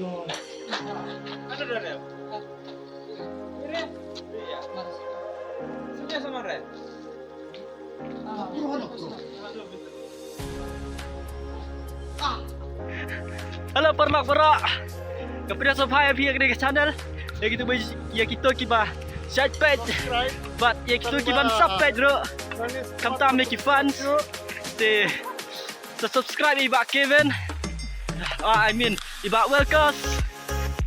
Ano na rin? Iya. Sudah sama rin? Halo para kepada subscribe ke channel ya gitu ya kita kiba subscribe but ya kita kiban subscribe bro kamta make fans te subscribe iba Kevin I mean iba welcome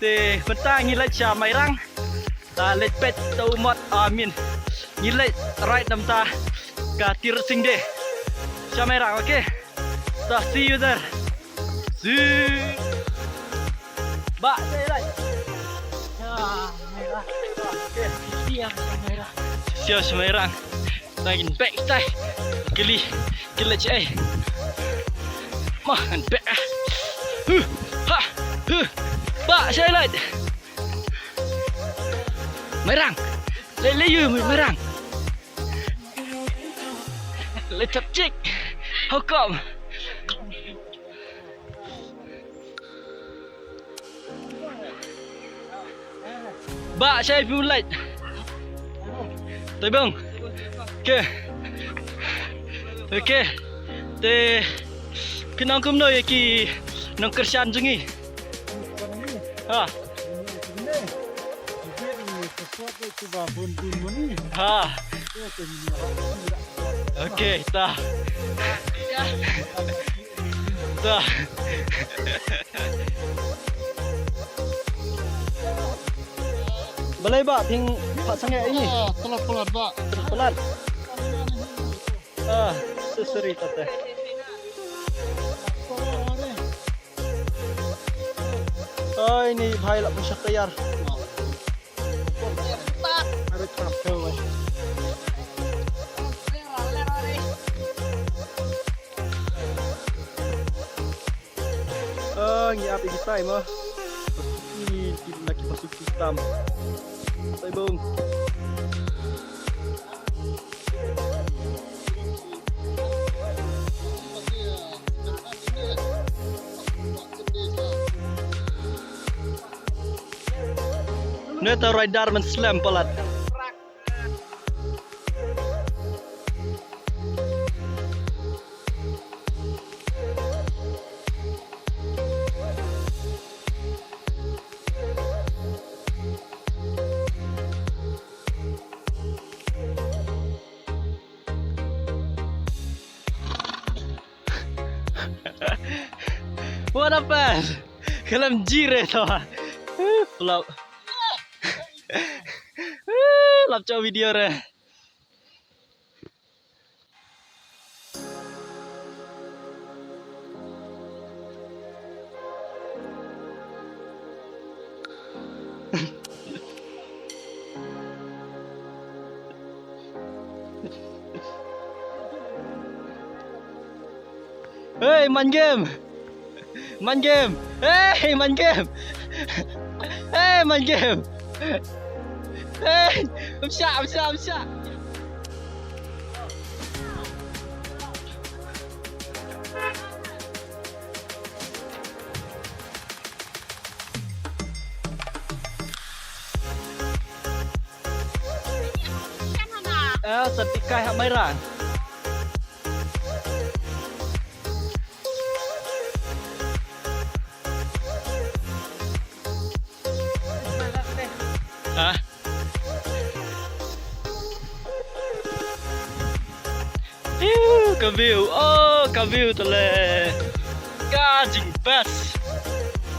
te bentang ngilai cha mairang ta let pet ta umat I mean ngilai right namta ka tir sing de cha mairang okay ta see you there see Ba, saya lah. Ya, merah. Okey, siap merah. Siap merah. Lagi back stay. Geli cai. Mahan back. Ha. Ba, saya lah. Merah. Leleyu merah. Letap cik. How come? Ba, saya mulai. Tay bông. Okay. Okay. Te kinang kum noi ki nang kersian jungi. Ha. Ha. Okay, ta. Ta. Balai ba ping pak sangai ini. Pelat pak. Pelat. Seseri tete. Oh ini bahaya lah pusat tayar. Ada capek weh. Ngi api kita mah. Ini nak masuk hitam. Tay bông. Neta radar men slam pelat. What apa? Kalam jire tau. Pulau. Lap cho video re. Hey, main game. Main game. Hey, main game. Hey, main game. Hey, bisa. Setikai hak merah. Hah? Kaview, oh kaview tele, kajing bas,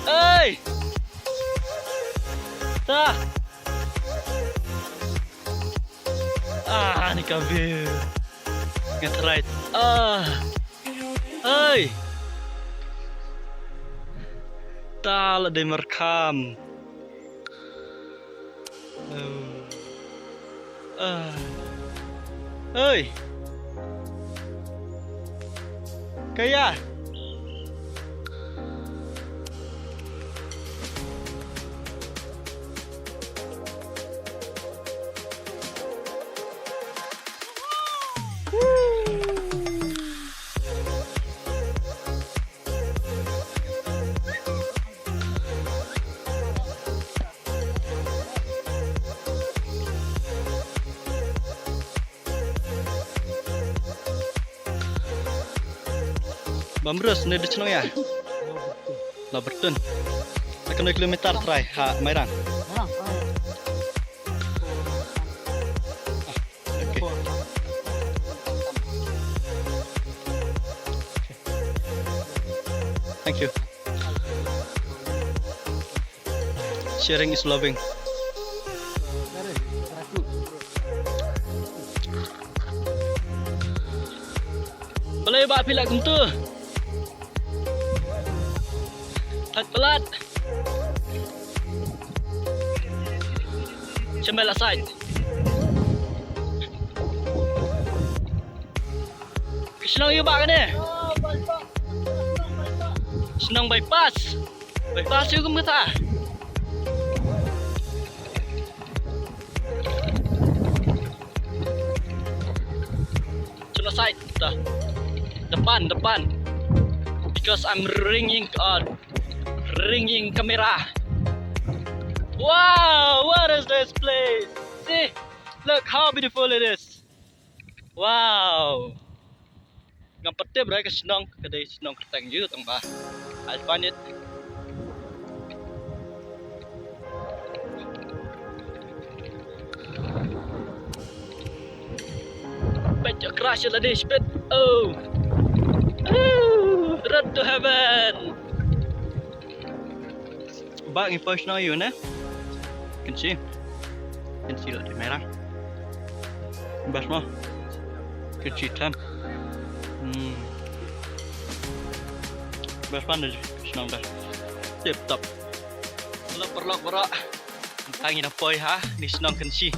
hey, ta, ni kaview, get right, hey, ta la de merekam, hey. Kaya Bambrus ni di ya. Lah bertun. Akan 2 kilometer try ha Mairang. Okay. Thank you. Sharing is loving. Boleh bak pilak kuntu. Pelat. Cembel aside. Senang you bak ni. Senang bypass. Bypass you kum kata. Cuma side dah. Depan. Because I'm ringing kamera. Wow, what is this place? See, look how beautiful it is. Wow. Ngampatnya berapa senang, kedai senang ketang je tang bah. I find it. Pet crash tadi, pet. Oh. Road to heaven. Back in first now you ne? Can see lah di merah. Bas mah. Can see time. Bas mana je? Senang dah. Tip top. Perlok berak. Tangin apa ha? Ni senang can see.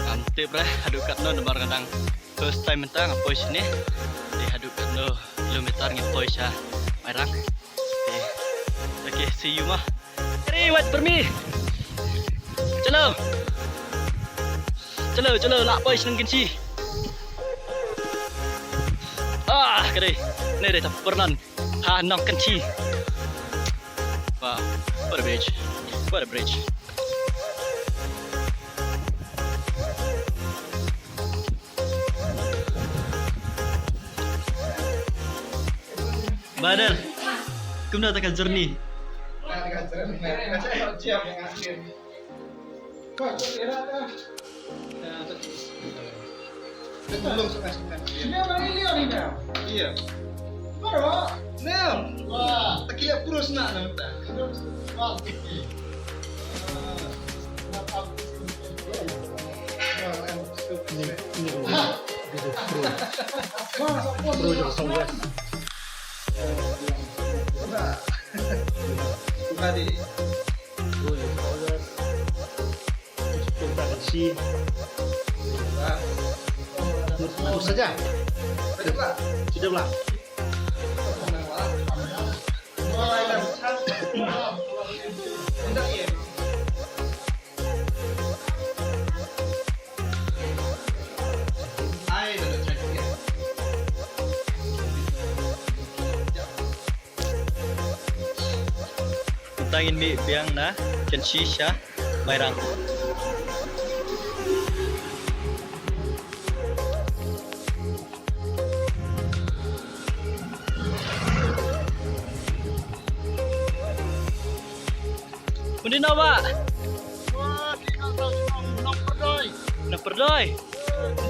Antip lah. Aduh kat no nomor kadang. First time mentang apa sini? Haduk no kilometer ngipoy siya Mairang. Okay, see you mah. Hey, wait for me. Chalo, lak boy senang kenci. Kedai. Ni dah pernan. Nong kenci. Wow, what a bridge. Badar, kumna takkan jernih. Iya. Baru. Nel. Wah, tak kira purus nak nanti. Tadi. Bagus saja. Sudah lah. Tangin mi biang na kenci siya Mairang. Kundi na ba? Wah, Nak perdoy.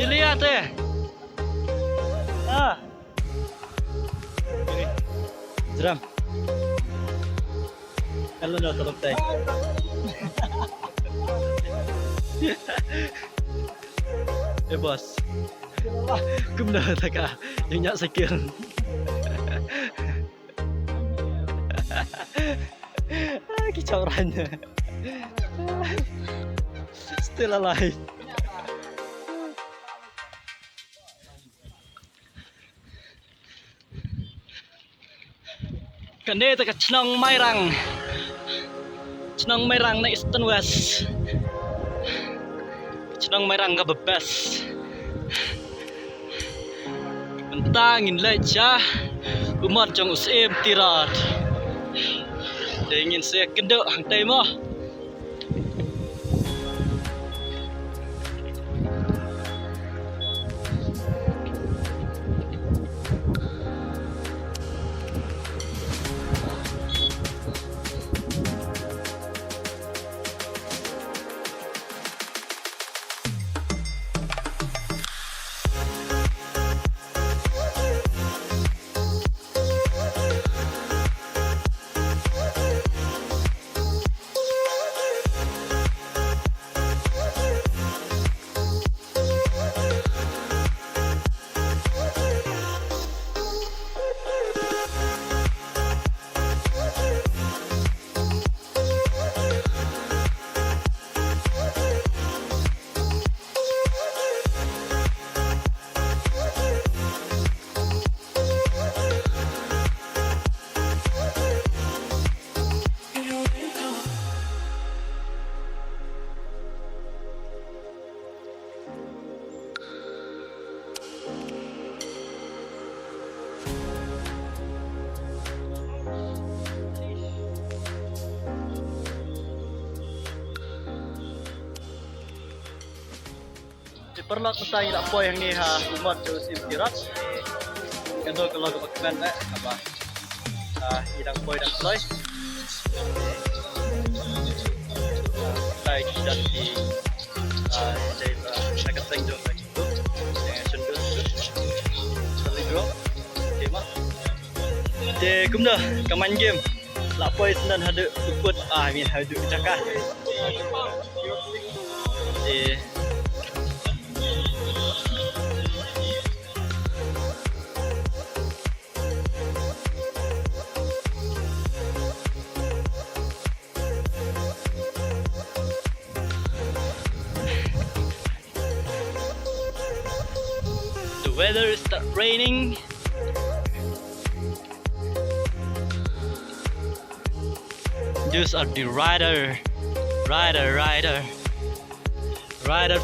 Dilihat eh. Ini. Jeram. Kalau dah tolong tay. Bos. Kum dah taka. Yang nyak sekir. Kicaurannya. Still alive. Kande taka Chnong Mairang. Chnong Mairang na Eastern West. Chnong Mairang ka bebas. Mentangin leca umat jong usim tirat. Ingin saya kenduk hang tema. Pernah ketanya tak apa yang ni umat terus impirat. Kendo kalau ke pakiman apa? Hidang boy dan soy. Like jadi jadi nak teng jom lagi tu. Yang cenderung tu. Kali drop. Tema. Jadi kum dah main game. Lak boy senang ada luput ni ada cakap. The weather start raining. These are the rider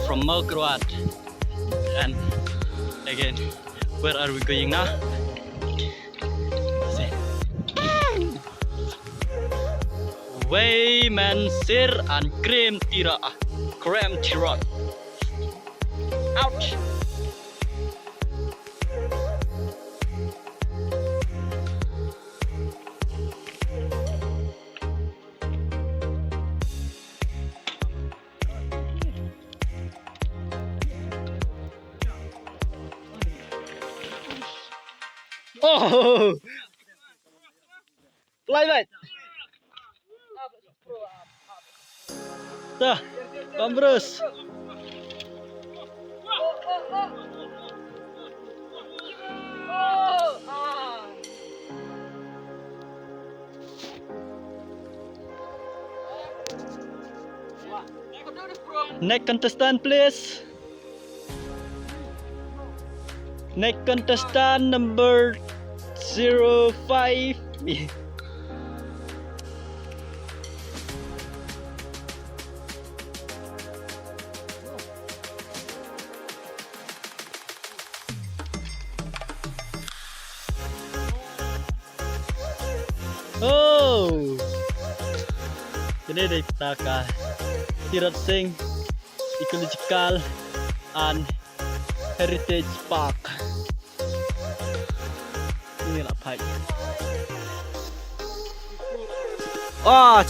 from Mokroat. And again, where are we going now? Wayman Sir and Krem Tira. Ouch! Oh, fly back. Dah, Kambrus. Next contestant, please. Next contestant number 05. Oh, ini dari petaka Tirat Singh Ecological and Heritage Park. Ini lah Pak.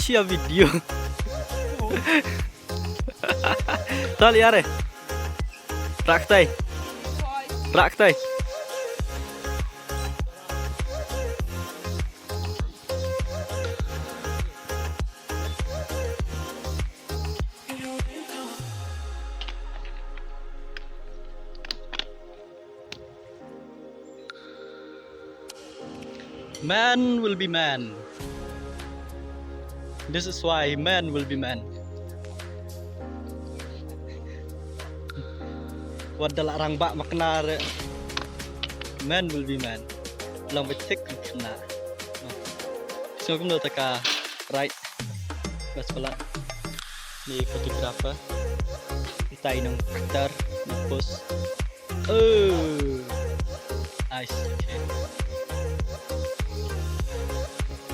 Chia video. Tali are. Raktai. Man will be man. This is why man will be man. Wadal arang bak makna man will be man. Lang becek makna. So kum taka right. Bas pala. Ni fotografer. Kita inong aktor post. Oh. Nice. Okay.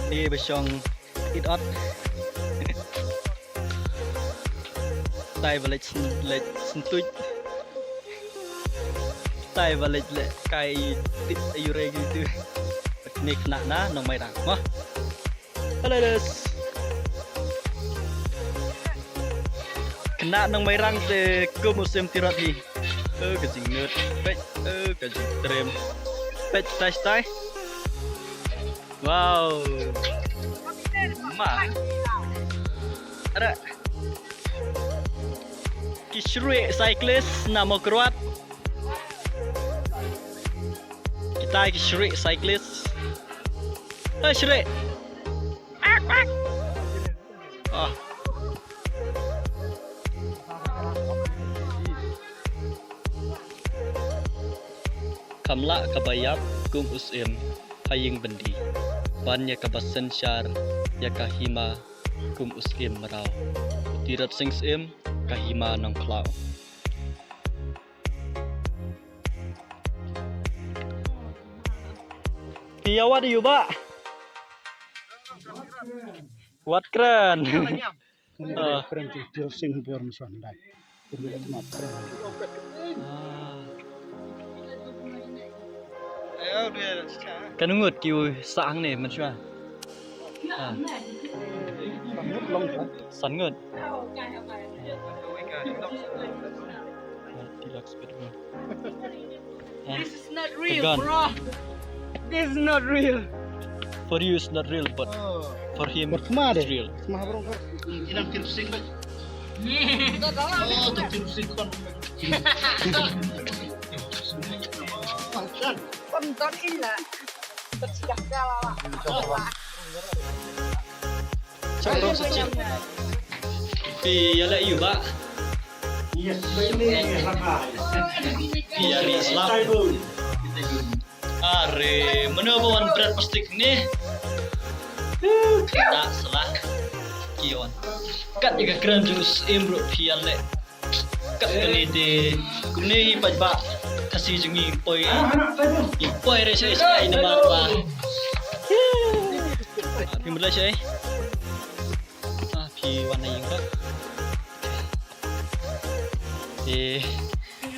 Ni besyong idot. Tai balik sentuj. Tai balik kai tit ayure gitu. Ni kena na nong mai rang. Mah. Halo des. Kena nong mai rang te ke musim tirat ni. Kejing nut. Pet kejing trem. Pet tai. Wow. Ma. Ada. Kishrui cyclist nama Kroat. Kita Kishrui cyclist. Shri. Oh. Kamla kabayap kum usim haying bendi. Ban ya kabasen syar ya kahima kum usim merau. Tirat sing sim kahima nong klau. Kia what you ba? What keren? Keren tu sing born sondai. Ayo dia cakap. Kan ngut kiu sang ni man chua. San ngut. Deluxe bedroom. This is not real, Tegan. bro. This is not real. For you it's not real, but for him Berkemah it's deh. real. Semah bro. Inang tirsing ba? Oh, tu tirsing kon. Makan. Penonton ila. Tersidak kalah. Contoh saja. Pi ala you ba? Yes, ini rakai. Pi ari Islam. Are menemukan berat plastik ni. Tak salah. Kion. Kat juga keren jus imbro pi ale. Kat kali de kumne pajba kasih jungi poi. Poi re saya sai nama apa. Pi mulai saya. Pi warna yang tak.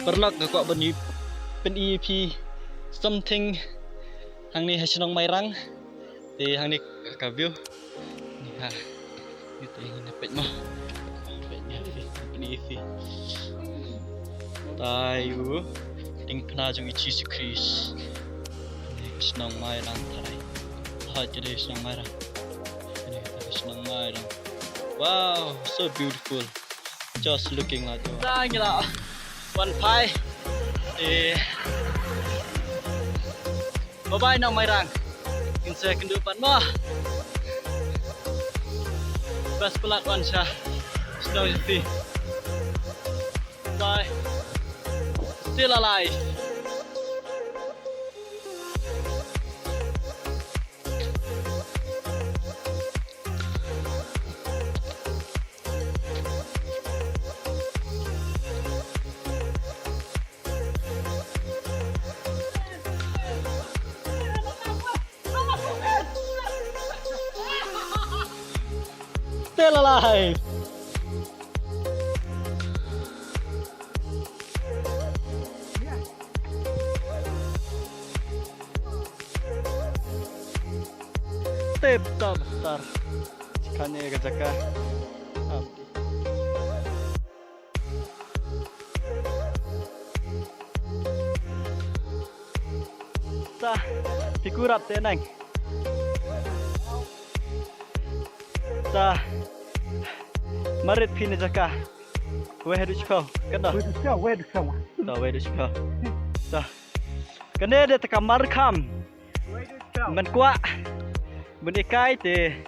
Perlak kau beni pen EP something hang ni hasilong mairang hang ni ka view ni ha itu yang dapat mah dapatnya pen EP tayu ting pernah jung Jesus Christ ni hasilong mairang tarai ha jadi hasilong mairang ini hasilong mairang wow so beautiful just looking at you gila one pie bye-bye nang mairang kinsa kendupan mo bas pelat wan sya snow city bye still alive still alive. Tip top star. Kanya kajaka. Ta, pikurat tenang. Ta. Marit pin jaka. Where do you go? Kada. Where to come? Ta where do you go? Ta. Kene de taka markam. Man kwa. Benikai te.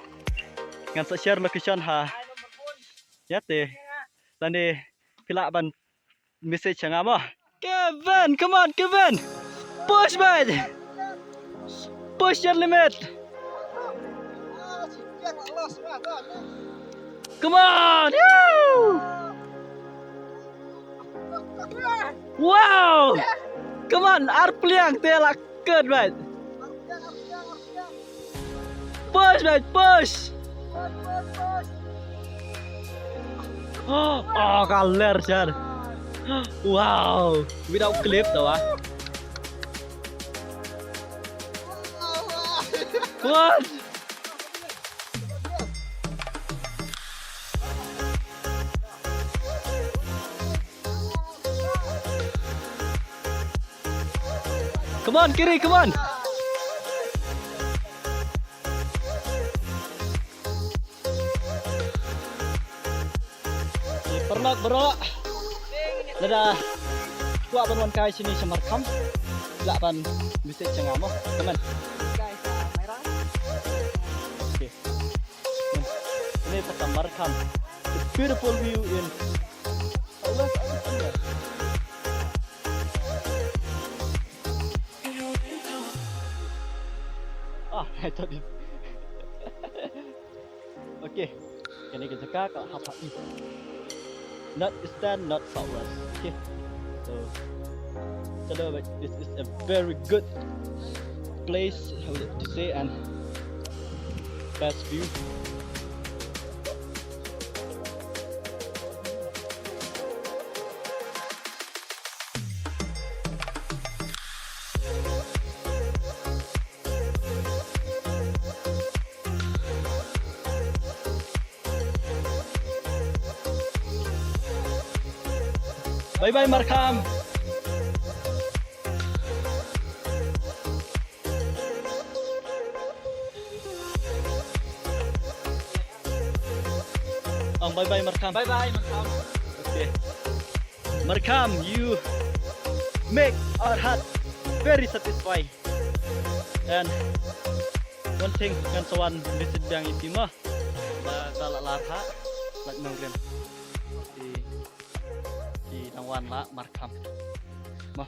Ngan sa share location ha. Ya te. Tadi pila ban message yang apa? Kevin, come on Kevin. Push man. Push your limit. Come on! Woo! Wow! Come on, arpliang tela kud man. Push man, push! Oh, kaler jar. Wow, without clip though ah. What? Come on, kiri, come on. Pernak bro. Lada. Kuat ban wan kai sini semarkam. Lak ban mesti cengamo, teman. Guys, merah. Okay. Ini tekan markam. The beautiful view in Allah. I thought it. Okay. Kini kita cakap kat hap ini. Not eastern, not southwest. Okay. So, this is a very good place, how to say, and best view. Bye bye Markham. Bye bye Markham. Bye bye, Markham. Okay. Markham, you make our heart very satisfied. And one thing kan sawan visit biang itu mah la larha lak nongren di nangwan la Markham. Mah